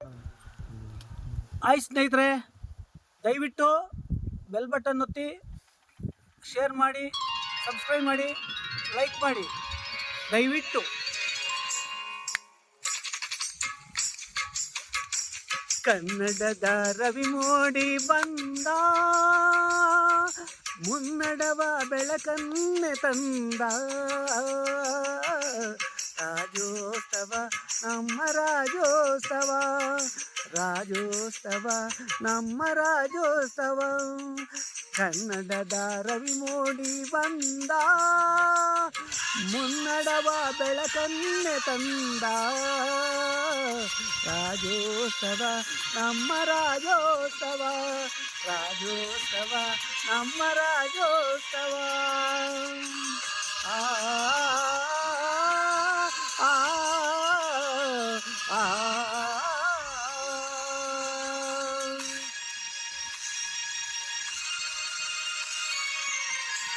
Hi ಸ್ನೇಹಿತರೆ, ದಯವಿಟ್ಟು bell button ಒತ್ತಿ, ಶೇರ್ ಮಾಡಿ, ಸಬ್ಸ್ಕ್ರೈಬ್ ಮಾಡಿ, ಲೈಕ್ ಮಾಡಿ ದಯವಿಟ್ಟು. ಕನ್ನಡದ ರವಿ ಮೋಡಿ ಬಂದ, ಮುನ್ನಡವ ಬೆಳಕನ್ನೆ ತಂದ. ರಾಜ್ಯೋತ್ಸವ ನಮ್ಮ ರಾಜ್ಯೋತ್ಸವ, ರಾಜ್ಯೋತ್ಸವ ನಮ್ಮ ರಾಜ್ಯೋತ್ಸವ. ಕನ್ನಡದ ರವಿ ಮೋಡಿ ಬಂದ, ಮುನ್ನಡವ ಬೆಳಕನ್ನೆ ತಂದ. ರಾಜ್ಯೋತ್ಸವ ನಮ್ಮ ರಾಜ್ಯೋತ್ಸವ, ರಾಜ್ಯೋತ್ಸವ ನಮ್ಮ ರಾಜ್ಯೋತ್ಸವ. ಆ ಆ ಆ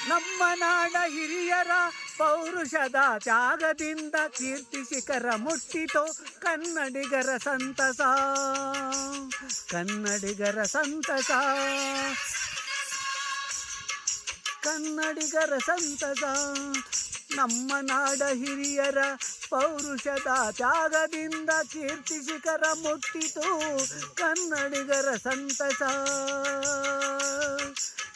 ನಮ್ಮ ನಾಡ ಹಿರಿಯರ ಪೌರುಷದ ತ್ಯಾಗದಿಂದ ಕೀರ್ತಿ ಶಿಖರ ಮುಟ್ಟಿತೋ ಕನ್ನಡಿಗರ ಸಂತಸ, ಕನ್ನಡಿಗರ ಸಂತಸ, ಕನ್ನಡಿಗರ ಸಂತಸ. ನಮ್ಮ ನಾಡ ಹಿರಿಯರ ಪೌರುಷದ ತ್ಯಾಗದಿಂದ ಕೀರ್ತಿ ಶಿಖರ ಮುಟ್ಟಿತು ಕನ್ನಡಿಗರ ಸಂತಸ.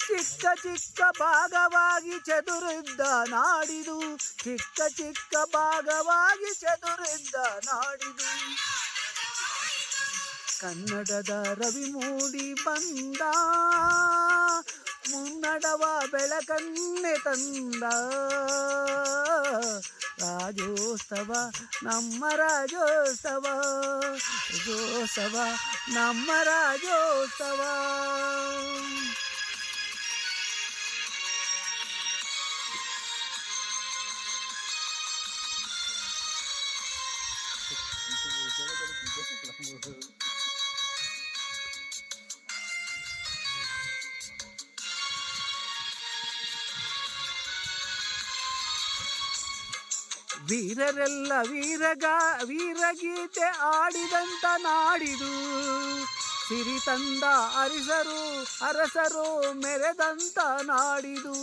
ಚಿಕ್ಕ ಚಿಕ್ಕ ಭಾಗವಾಗಿ ಚದುರಿದ್ದ ನಾಡಿದು, ಚಿಕ್ಕ ಚಿಕ್ಕ ಭಾಗವಾಗಿ ಚದುರಿದ್ದ ನಾಡಿದು. ಕನ್ನಡದ ರವಿ ಮೂಡಿ ಬಂದ, ಮುನ್ನಡವ ಬೆಳಕನ್ನೆ ತಂದ. ರಾಜ್ಯೋತ್ಸವ ನಮ್ಮ ರಾಜ್ಯೋತ್ಸವ, ರಾಜ್ಯೋತ್ಸವ ನಮ್ಮ ರಾಜ್ಯೋತ್ಸವ. ವೀರರೆಲ್ಲ ವೀರಗೀತೆ ಆಡಿದಂತ ನಾಡಿದು, ಸಿರಿ ತಂದ ಅರಸರು ಮೆರೆದಂತ ನಾಡಿದು,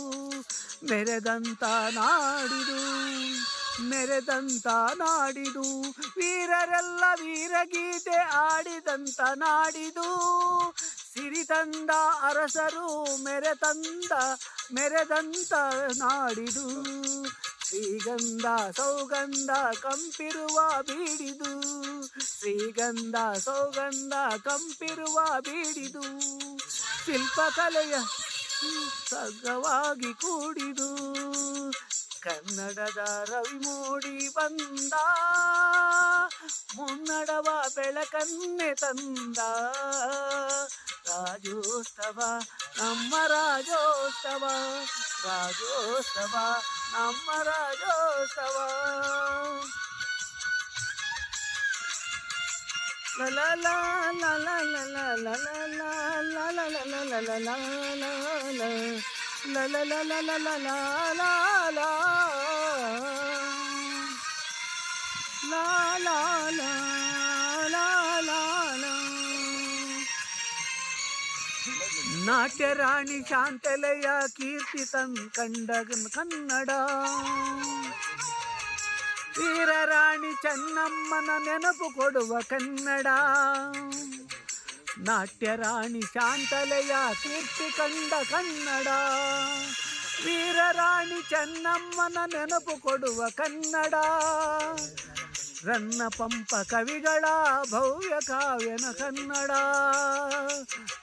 ಮೆರೆದಂತ ನಾಡಿದು, ಮೆರೆದಂತ ನಾಡಿದು. ವೀರರೆಲ್ಲ ವೀರಗೀತೆ ಆಡಿದಂತ ನಾಡಿದು, ಸಿರಿ ತಂದ ಅರಸರು ಮೆರೆದಂತ ನಾಡಿದು. ಶ್ರೀಗಂಧ ಸೌಗಂಧ ಕಂಪಿರುವ ಬೀಡಿದು, ಶ್ರೀಗಂಧ ಸೌಗಂಧ ಕಂಪಿರುವ ಬೀಡಿದು. ಶಿಲ್ಪಕಲೆಯ ಸಗ್ಗವಾಗಿ ಕೂಡಿದು ಕನ್ನಡದ ರವಿ ಮೂಡಿ ಬಂದ, ಮುನ್ನಡವ ಬೆಳಕನ್ನೆ ತಂದ. ರಾಜ್ಯೋತ್ಸವ ನಮ್ಮ ರಾಜ್ಯೋತ್ಸವ, ರಾಜ್ಯೋತ್ಸವ ನಮ್ಮ ರಾಜ್ಯೋತ್ಸವ. ಲ ಲ ಲ ಲ ಲ ಲ ಲ ಲ ಲ ಲ ಲ ಲ ಲ ಲ ಲ ಲ ಲ. ನಾಟ್ಯ ರಾಣಿ ಶಾಂತಲೆಯ ಕೀರ್ತಿ ಕಂಡ ಕನ್ನಡ, ವೀರರಾಣಿ ಚೆನ್ನಮ್ಮನ ನೆನಪು ಕೊಡುವ ಕನ್ನಡ. ನಾಟ್ಯ ರಾಣಿ ಶಾಂತಲೆಯ ಕೀರ್ತಿ ಕಂಡ ಕನ್ನಡ, ವೀರರಾಣಿ ಚೆನ್ನಮ್ಮನ ನೆನಪು ಕೊಡುವ ಕನ್ನಡ. ರನ್ನ ಪಂಪ ಕವಿಗಳ ಭವ್ಯ ಕಾವ್ಯನ ಕನ್ನಡ,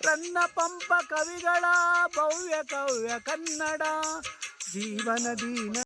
ರನ್ನ ಪಂಪ ಕವಿಗಳ ಭವ್ಯ ಕಾವ್ಯ ಕನ್ನಡ. ಜೀವನದೀನ